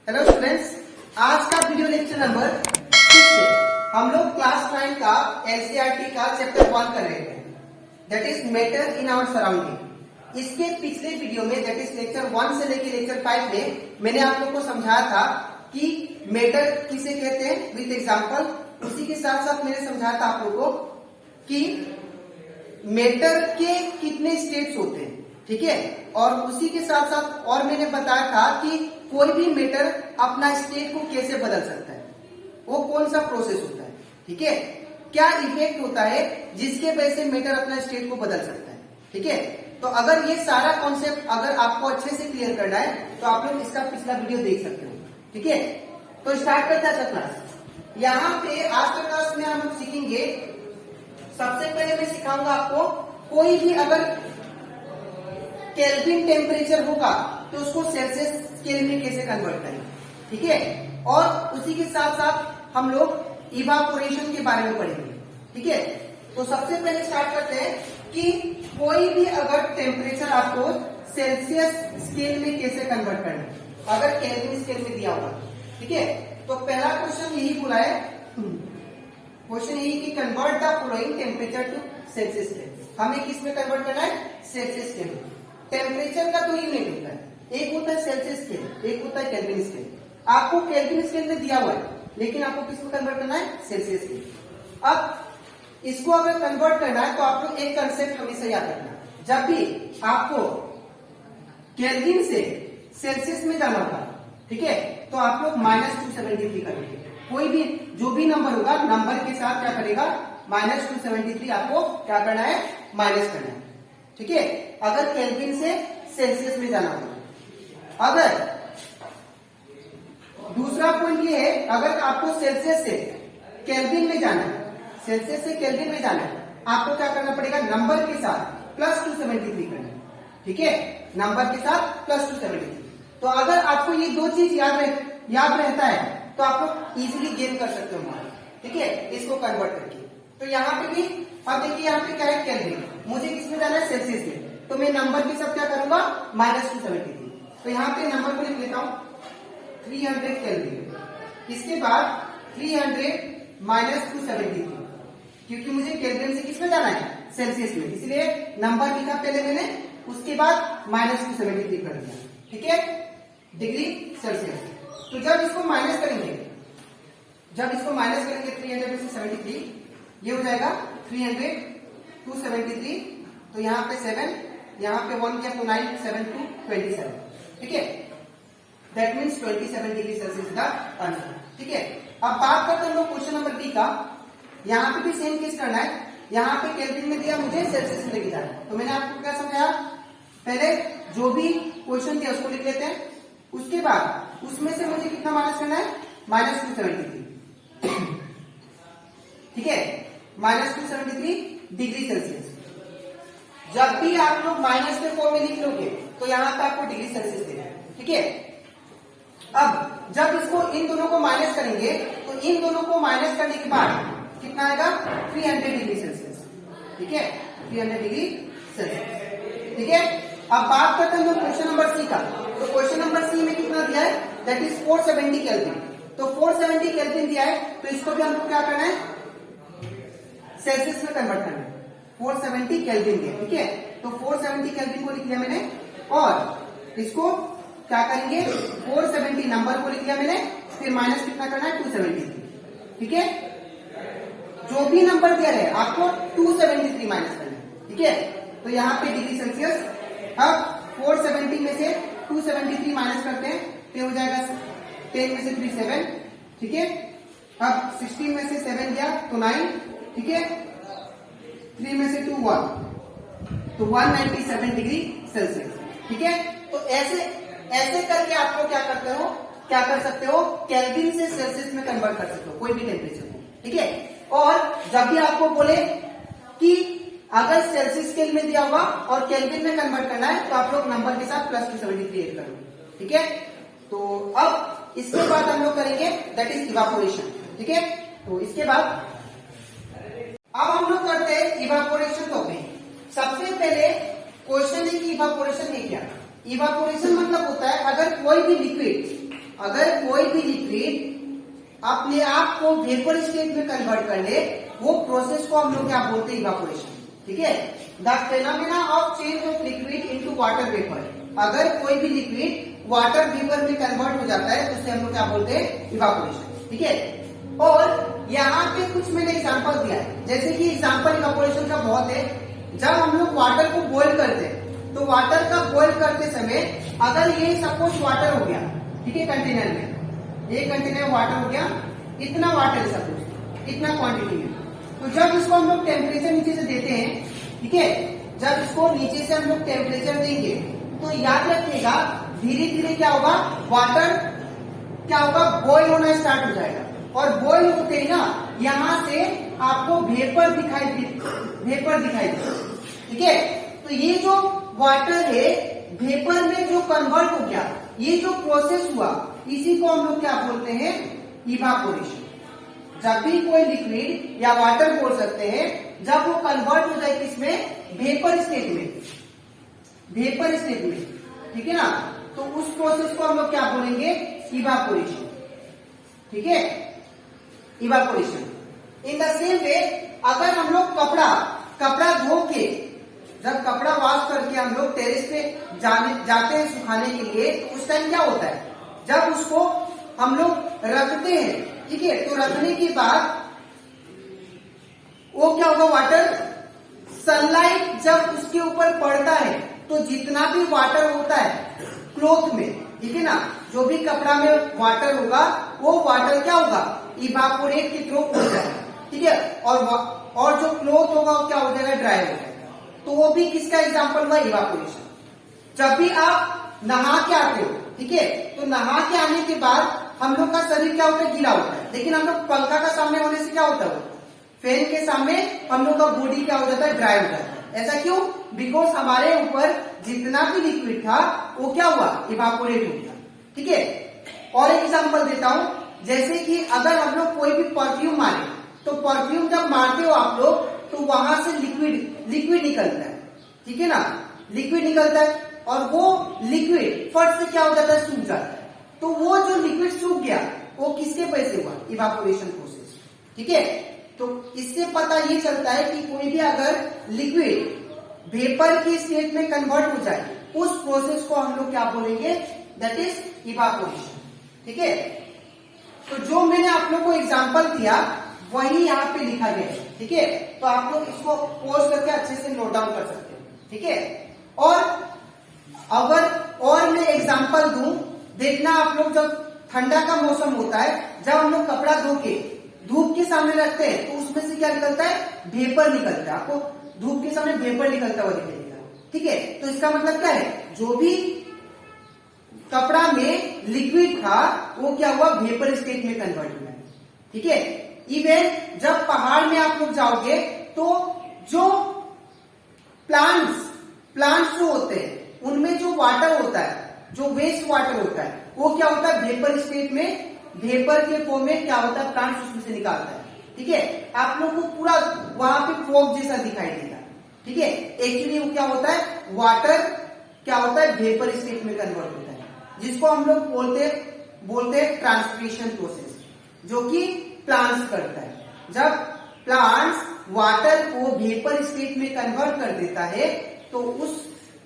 Hello students, आज का video lecture number 6 है। हम लोग क्लास 9 का एनसीईआरटी का चैप्टर 1 कर रहे हैं, that is matter in our surrounding. इसके पिछले वीडियो में दैट इज लेक्चर 1 से लेकर लेक्चर 5 में मैंने आप लोग को समझाया था कि मैटर किसे कहते हैं विद एग्जांपल। उसी के साथ साथ मैंने समझाया था आप लोग को कि मैटर के कितने स्टेट्स होते हैं, ठीक है। और उसी के साथ साथ और मैंने बताया था कि कोई भी मैटर अपना स्टेट को कैसे बदल सकता है, वो कौन सा प्रोसेस होता है, ठीक है। क्या इफेक्ट होता है जिसके वजह से मैटर अपना स्टेट को बदल सकता है, ठीक है। तो अगर ये सारा कॉन्सेप्ट अगर आपको अच्छे से क्लियर करना है तो आप लोग इसका पिछला वीडियो देख सकते हो, ठीक है। तो स्टार्ट करते हैं अच्छा क्लास। यहाँ पे आज के क्लास में हम सीखेंगे, सबसे पहले मैं सिखाऊंगा आपको कोई भी अगर केल्विन टेम्परेचर होगा तो उसको सेल्सियस स्केल में कैसे कन्वर्ट करें, ठीक है। और उसी के साथ साथ हम लोग इवापोरेशन के बारे में पढ़ेंगे, ठीक है। तो सबसे पहले स्टार्ट करते हैं कि कोई भी अगर टेम्परेचर आपको सेल्सियस स्केल में कैसे कन्वर्ट करना है अगर केल्विन स्केल में दिया होगा, ठीक है। तो पहला क्वेश्चन यही बोला है, क्वेश्चन यही कि convert the following temperature to Celsius scale. हमें किस में कन्वर्ट करना है? सेल्सियस स्केल में। टेम्परेचर का दो यूनिट होता है, एक होता है सेल्सियस स्केल, एक होता है केल्विन स्केल। आपको केल्विन स्केल में दिया हुआ है लेकिन आपको किस में कन्वर्ट करना है? Celsius scale. अब इसको अगर कन्वर्ट करना है तो आपको एक कंसेप्ट हमेशा याद रखना, जब भी आपको केल्विन से सेल्सियस में जाना होगा, ठीक है, तो आप लोग -273 करेंगे। कोई भी जो भी नंबर होगा नंबर के साथ क्या करेगा? -273 आपको क्या करना है? माइनस करना है, ठीक है। अगर केल्विन से सेल्सियस में जाना होगा। अगर दूसरा पॉइंट ये है, अगर आपको सेल्सियस से केल्विन में जाना है, सेल्सियस से केल्विन में जाना है, आपको क्या करना पड़ेगा? नंबर के साथ +273 करना है, ठीक है। नंबर के साथ +273। तो अगर आपको ये दो चीज याद रहता है तो आप लोग इजिली गेन कर सकते हो, ठीक है, इसको कन्वर्ट करके। तो यहाँ पे भी अब देखिए, यहाँ पे क्या है? केल्विन। मुझे किसमें जाना है? सेल्सियस में। तो मैं नंबर के साथ क्या करूंगा? -273। तो यहाँ पे नंबर को लिख लेता हूं 300 केल्विन। इसके बाद 300 -273, क्योंकि मुझे केल्विन से किसमें जाना है? सेल्सियस में, इसलिए नंबर लिखा पहले मैंने, उसके बाद -273 कर दिया, ठीक है, डिग्री सेल्सियस। तो जब इसको माइनस करेंगे 300 में से 73, ये हो जाएगा 300 273। तो यहाँ पे 7, यहाँ पे 1 किया तो 9, 7 2 27, ठीक है। दैट मीन्स 27 डिग्री सेल्सियस का आंसर, ठीक है। अब बात करते हैं लोग क्वेश्चन नंबर बी का। यहाँ पे भी सेम केस करना है। यहाँ पे केल्विन में दिया, मुझे सेल्सियस में लेके जाना है। तो मैंने आपको क्या समझाया? पहले जो भी क्वेश्चन दिया उसको लिख लेते हैं, उसके बाद उसमें से मुझे कितना माइनस करना है? -273, ठीक है, -273 डिग्री सेल्सियस। जब भी आप लोग माइनस के फॉर्म में लिख लोगे तो यहाँ पे आपको डिग्री सेल्सियस देना है, ठीक है। अब जब इसको इन दोनों को माइनस करेंगे तो इन दोनों को माइनस करने के बाद कितना आएगा? 300 डिग्री सेल्सियस, ठीक है, 300 डिग्री सेल्सियस, ठीक है। अब बात करते हैं हम क्वेश्चन नंबर सी का। तो क्वेश्चन नंबर सी में कितना दिया है? That is 470 kelvin. तो 470 केल्विन दिया है तो इसको भी हमको क्या करना है? सेल्सियस में कन्वर्ट करना है। 470 केल्विन दिया, ठीक है। तो 470 केल्विन को लिख लिया मैंने, और इसको क्या करेंगे? 470 नंबर को लिख लिया मैंने, फिर माइनस कितना करना है? 273, ठीक है। जो भी नंबर दिया है आपको 273 माइनस करना है, ठीक है। तो यहाँ पे डिग्री सेल्सियस। अब 470 में से 273 माइनस करते हैं तो हो जाएगा 10 में से 3 7, ठीक है। अब 16 में से 7 गया तो 9, ठीक है। 3 में से 2 1, तो 197 डिग्री सेल्सियस, ठीक है। तो ऐसे करके आप लोग क्या कर सकते हो? केल्विन से सेल्सियस में कन्वर्ट कर सकते हो कोई भी टेम्परेचर को, ठीक है। और जब भी आपको बोले कि अगर सेल्सियस स्केल में दिया होगा और केल्विन में कन्वर्ट करना है तो आप लोग नंबर के साथ +273 ऐड करो, ठीक है। तो अब इसके बाद हम लोग करेंगे दैट इज इवापोरेशन, ठीक है। तो इसके बाद अब हम लोग करते हैं इवापोरेशन टॉपिक। सबसे पहले क्वेश्चन है कि इवापोरेशन है क्या? इवापोरेशन मतलब होता है अगर कोई भी लिक्विड अगर कोई भी लिक्विड अपने आप को वेपर स्टेट में कन्वर्ट कर ले, वो प्रोसेस को हम लोग क्या बोलते हैं, इवापोरेशन। ठीक है, the phenomena of change of liquid into water vapour. अगर कोई भी लिक्विड वाटर वेपर में कन्वर्ट हो जाता है तो उसे हम लोग क्या बोलते हैं, इवापोरेशन। ठीक है, और यहाँ पे कुछ मैंने एग्जांपल दिया है, जैसे कि एग्जांपल इवापोरेशन का बहुत है। जब हम लोग वाटर को बॉईल करते हैं तो वाटर का बॉईल करते समय अगर ये सपोज वाटर हो गया, ठीक है, कंटेनर में, ये कंटेनर वाटर हो गया, इतना वाटर है सपोज, इतना क्वांटिटी में, तो जब इसको हम लोग टेम्परेचर नीचे से देते हैं, ठीक है, जब इसको नीचे से हम लोग टेम्परेचर देंगे तो याद रखिएगा धीरे धीरे क्या होगा, वाटर क्या होगा, बॉईल होना स्टार्ट हो जाएगा। और बॉईल होते ही ना यहाँ से आपको वेपर दिखाई दे। ठीक है, तो ये जो वाटर है वेपर में जो कन्वर्ट हो गया, ये जो प्रोसेस हुआ, इसी को हम लोग क्या बोलते हैं, इवापोरेशन। जब भी कोई लिक्विड या वाटर बोल सकते हैं, जब वो कन्वर्ट हो जाए किसमें, वेपर स्टेट में, वेपर स्टेट में, ठीक है ना, तो उस प्रोसेस को हम लोग क्या बोलेंगे, इवापोरेशन। ठीक है, evaporation. In the same way अगर हम लोग कपड़ा धो के, जब कपड़ा वॉश करके हम लोग टेरेस पे जाते हैं सुखाने के लिए, तो उस टाइम क्या होता है, जब उसको हम लोग रखते हैं, ठीक है, तो रखने के बाद वो क्या होगा, वाटर, सनलाइट जब उसके ऊपर पड़ता है तो जितना भी वाटर होता है क्लॉथ में, ठीक है ना, जो भी कपड़ा में वाटर होगा वो वाटर क्या होगा, इवापोरेट के थ्रू हो जाएगा। ठीक है, और जो क्लॉथ होगा वो क्या हो जाएगा, ड्राई हो जाएगा। तो वो भी किसका एग्जांपल हुआ, इवापोरेशन। जब भी आप नहा के आते हो, ठीक है, तो नहा के आने के बाद हम लोग का शरीर क्या होता है, गीला होता है, लेकिन हम लोग पंखा का सामने होने से क्या होता है, फैन के सामने हम लोग का बॉडी क्या हो जाता है, ड्राई हो जाता है। ऐसा क्यों, बिकॉज हमारे ऊपर जितना भी लिक्विड था वो क्या हुआ, इवापोरेट हो गया। ठीक है, और एक एग्जांपल देता हूं, जैसे कि अगर हम लोग कोई भी परफ्यूम मारे, तो परफ्यूम जब मारते हो आप लोग तो वहां से लिक्विड निकलता है, ठीक है ना, लिक्विड निकलता है, और वो लिक्विड फट से क्या हो जाता है, सूख जाता है। तो वो जो लिक्विड सूख गया वो किसके वजह से हुआ, इवापोरेशन प्रोसेस। ठीक है, तो इससे पता ये चलता है कि कोई भी अगर लिक्विड वेपर की स्टेट में कन्वर्ट हो जाए, उस प्रोसेस को हम लोग क्या बोलेंगे, दैट इज इवापोरेशन। ठीक है, तो जो मैंने आप लोग को एग्जांपल दिया वही यहाँ पे लिखा गया है। ठीक है, तो आप लोग इसको पॉज करके अच्छे से नोट डाउन कर सकते हैं। ठीक है, और अगर और मैं एग्जांपल दूं, देखना आप लोग, जब ठंडा का मौसम होता है, जब हम लोग कपड़ा धो के धूप के सामने रखते हैं तो उसमें से क्या निकलता है, वेपर निकलता है। आपको धूप के सामने वेपर निकलता हुआ दिखेगा। ठीक है, तो इसका मतलब क्या है, जो भी कपड़ा में लिक्विड था वो क्या हुआ, वेपर स्टेट में कन्वर्ट हुआ। ठीक है, इवन जब पहाड़ में आप लोग जाओगे तो जो प्लांट्स जो होते हैं उनमें जो वाटर होता है, जो वेस्ट वाटर होता है, वो क्या होता है, वेपर स्टेट में, वेपर के फॉर्म में क्या होता है, प्लांट्स उसमें से निकालता है। ठीक है, आप लोग को पूरा वहां पे फॉग जैसा दिखाई देगा। ठीक है, एक्चुअली वो क्या होता है, वाटर क्या होता है, वेपर स्टेट में कन्वर्ट होता है, जिसको हम लोग बोलते हैं ट्रांसपिरेशन प्रोसेस, जो कि प्लांट्स करता है। जब प्लांट्स वाटर को वेपर स्टेट में कन्वर्ट कर देता है तो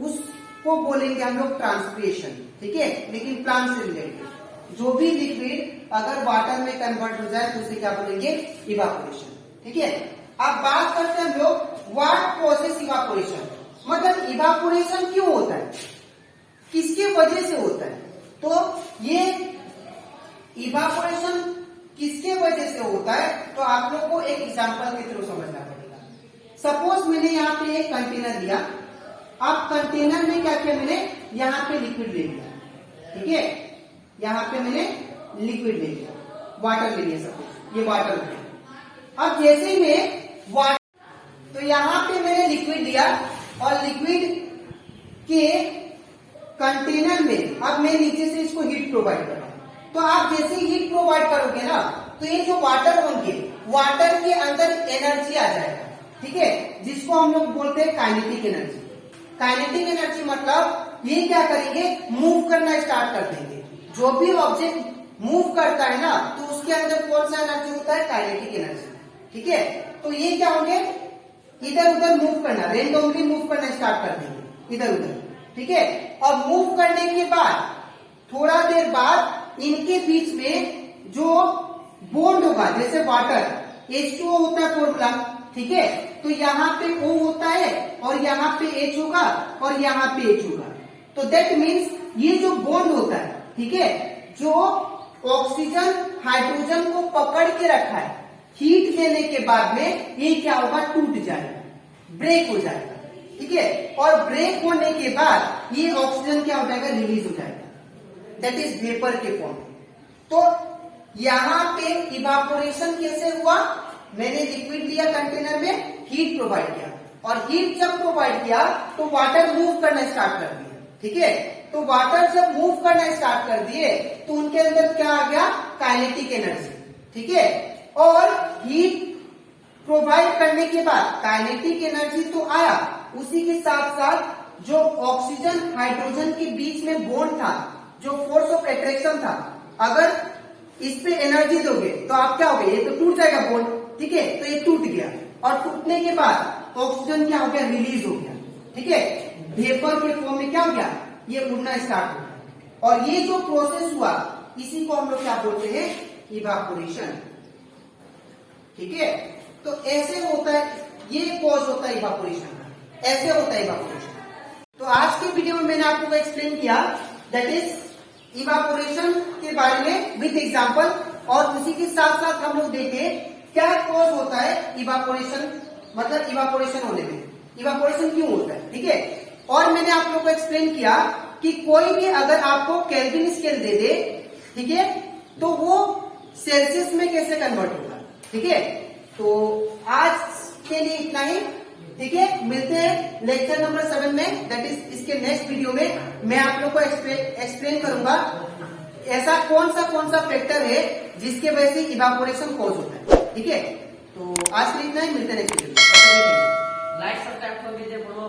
उसको बोलेंगे हम लोग ट्रांसपिरेशन। ठीक है, लेकिन प्लांट से रिलेटेड जो भी लिक्विड अगर वाटर में कन्वर्ट हो जाए तो उसे क्या बोलेंगे, इवापोरेशन। ठीक है, अब बात करते हैं हम लोग व्हाट प्रोसेस इवापोरेशन, मतलब इवापोरेशन क्यों होता है, किसके वजह से होता है। तो ये इवापोरेशन किसके वजह से होता है, तो आप लोग को एक एग्जांपल के थ्रू समझना पड़ेगा। सपोज मैंने यहाँ पे एक कंटेनर लिया, अब कंटेनर में क्या किया, मैंने यहाँ पे लिक्विड ले लिया। ठीक है, यहाँ पे मैंने लिक्विड ले लिया, वाटर ले लिया, सपोज ये वाटर है। अब जैसे ही मैं वाटर, तो यहाँ पे मैंने लिक्विड लिया और लिक्विड के कंटेनर में अब मैं नीचे से इसको हीट प्रोवाइड कर रहा हूं। तो आप जैसे हीट प्रोवाइड करोगे ना, तो ये जो वाटर होंगे, वाटर के अंदर एनर्जी आ जाएगा। ठीक है, जिसको हम लोग बोलते हैं काइनेटिक एनर्जी। काइनेटिक एनर्जी मतलब ये क्या करेंगे, मूव करना स्टार्ट कर देंगे। जो भी ऑब्जेक्ट मूव करता है ना, तो उसके अंदर कौन सा एनर्जी होता है? Kinetic energy. ठीक है, तो ये क्या होंगे? इधर उधर मूव करना, रेंडमली मूव करना स्टार्ट कर देंगे इधर उधर। ठीक है, और मूव करने के बाद थोड़ा देर बाद इनके बीच में जो बॉन्ड होगा, जैसे वाटर H2O होता है फॉर्मूला। ठीक है, तो यहाँ पे O होता है और यहाँ पे H होगा और यहाँ पे H होगा। तो दैट मीन्स ये जो बॉन्ड होता है, ठीक है, जो ऑक्सीजन हाइड्रोजन को पकड़ के रखा है, हीट देने के बाद में ये क्या होगा? टूट जाएगा, ब्रेक हो जाएगा। ठीक है, और ब्रेक होने के बाद ये ऑक्सीजन क्या हो जाएगा? रिलीज हो जाएगा, दैट इज वेपर के फॉर्म। तो यहां पे इवापोरेशन कैसे हुआ? मैंने लिक्विड लिया कंटेनर में, हीट प्रोवाइड किया, और हीट जब प्रोवाइड किया तो वाटर मूव करना स्टार्ट कर दिया। ठीक है, तो वाटर जब मूव करना स्टार्ट कर दिए तो उनके अंदर क्या आ गया? Kinetic energy. ठीक है, और हीट प्रोवाइड करने के बाद काइनेटिक एनर्जी तो आया, उसी के साथ साथ जो ऑक्सीजन हाइड्रोजन के बीच में बॉन्ड था, जो फोर्स ऑफ अट्रैक्शन था, अगर इस पे एनर्जी दोगे तो आप क्या हो गए? ये तो टूट जाएगा बॉन्ड। ठीक है, तो ये टूट गया, और टूटने के बाद ऑक्सीजन क्या हो गया? रिलीज हो गया। ठीक है, वेपर के फॉर्म में क्या हो गया? ये उड़ना स्टार्ट हो गया, और ये जो प्रोसेस हुआ इसी को हम लोग क्या बोलते हैं? इवापोरेशन। ठीक है, तो ऐसे होता है, ये कॉज होता है इवापोरेशन का, ऐसे होता है इवापोरेशन। तो आज के वीडियो में मैंने आपको एक्सप्लेन किया, दैट इज इवापोरेशन के बारे में विद एग्जांपल, और उसी के साथ साथ हम लोग देखे क्या कॉज होता है इवापोरेशन, मतलब इवापोरेशन होने में, इवापोरेशन क्यों होता है। ठीक है, और मैंने आप लोगों को एक्सप्लेन किया कि कोई भी अगर आपको केल्विन स्केल दे दे, ठीक है, तो वो सेल्सियस में कैसे कन्वर्ट होगा। ठीक है, तो आज के लिए इतना ही। ठीक है, मिलते हैं लेक्चर नंबर 7 में, दैट इज इसके नेक्स्ट वीडियो में मैं आप लोग को एक्सप्लेन करूंगा ऐसा कौन सा फैक्टर है जिसके वजह से इवापोरेशन कॉज होता है। ठीक है, तो आज के लिए इतना ही, मिलते हैं नेक्स्ट वीडियो में। लाइक सब्सक्राइब कर दीजिए ब्रो।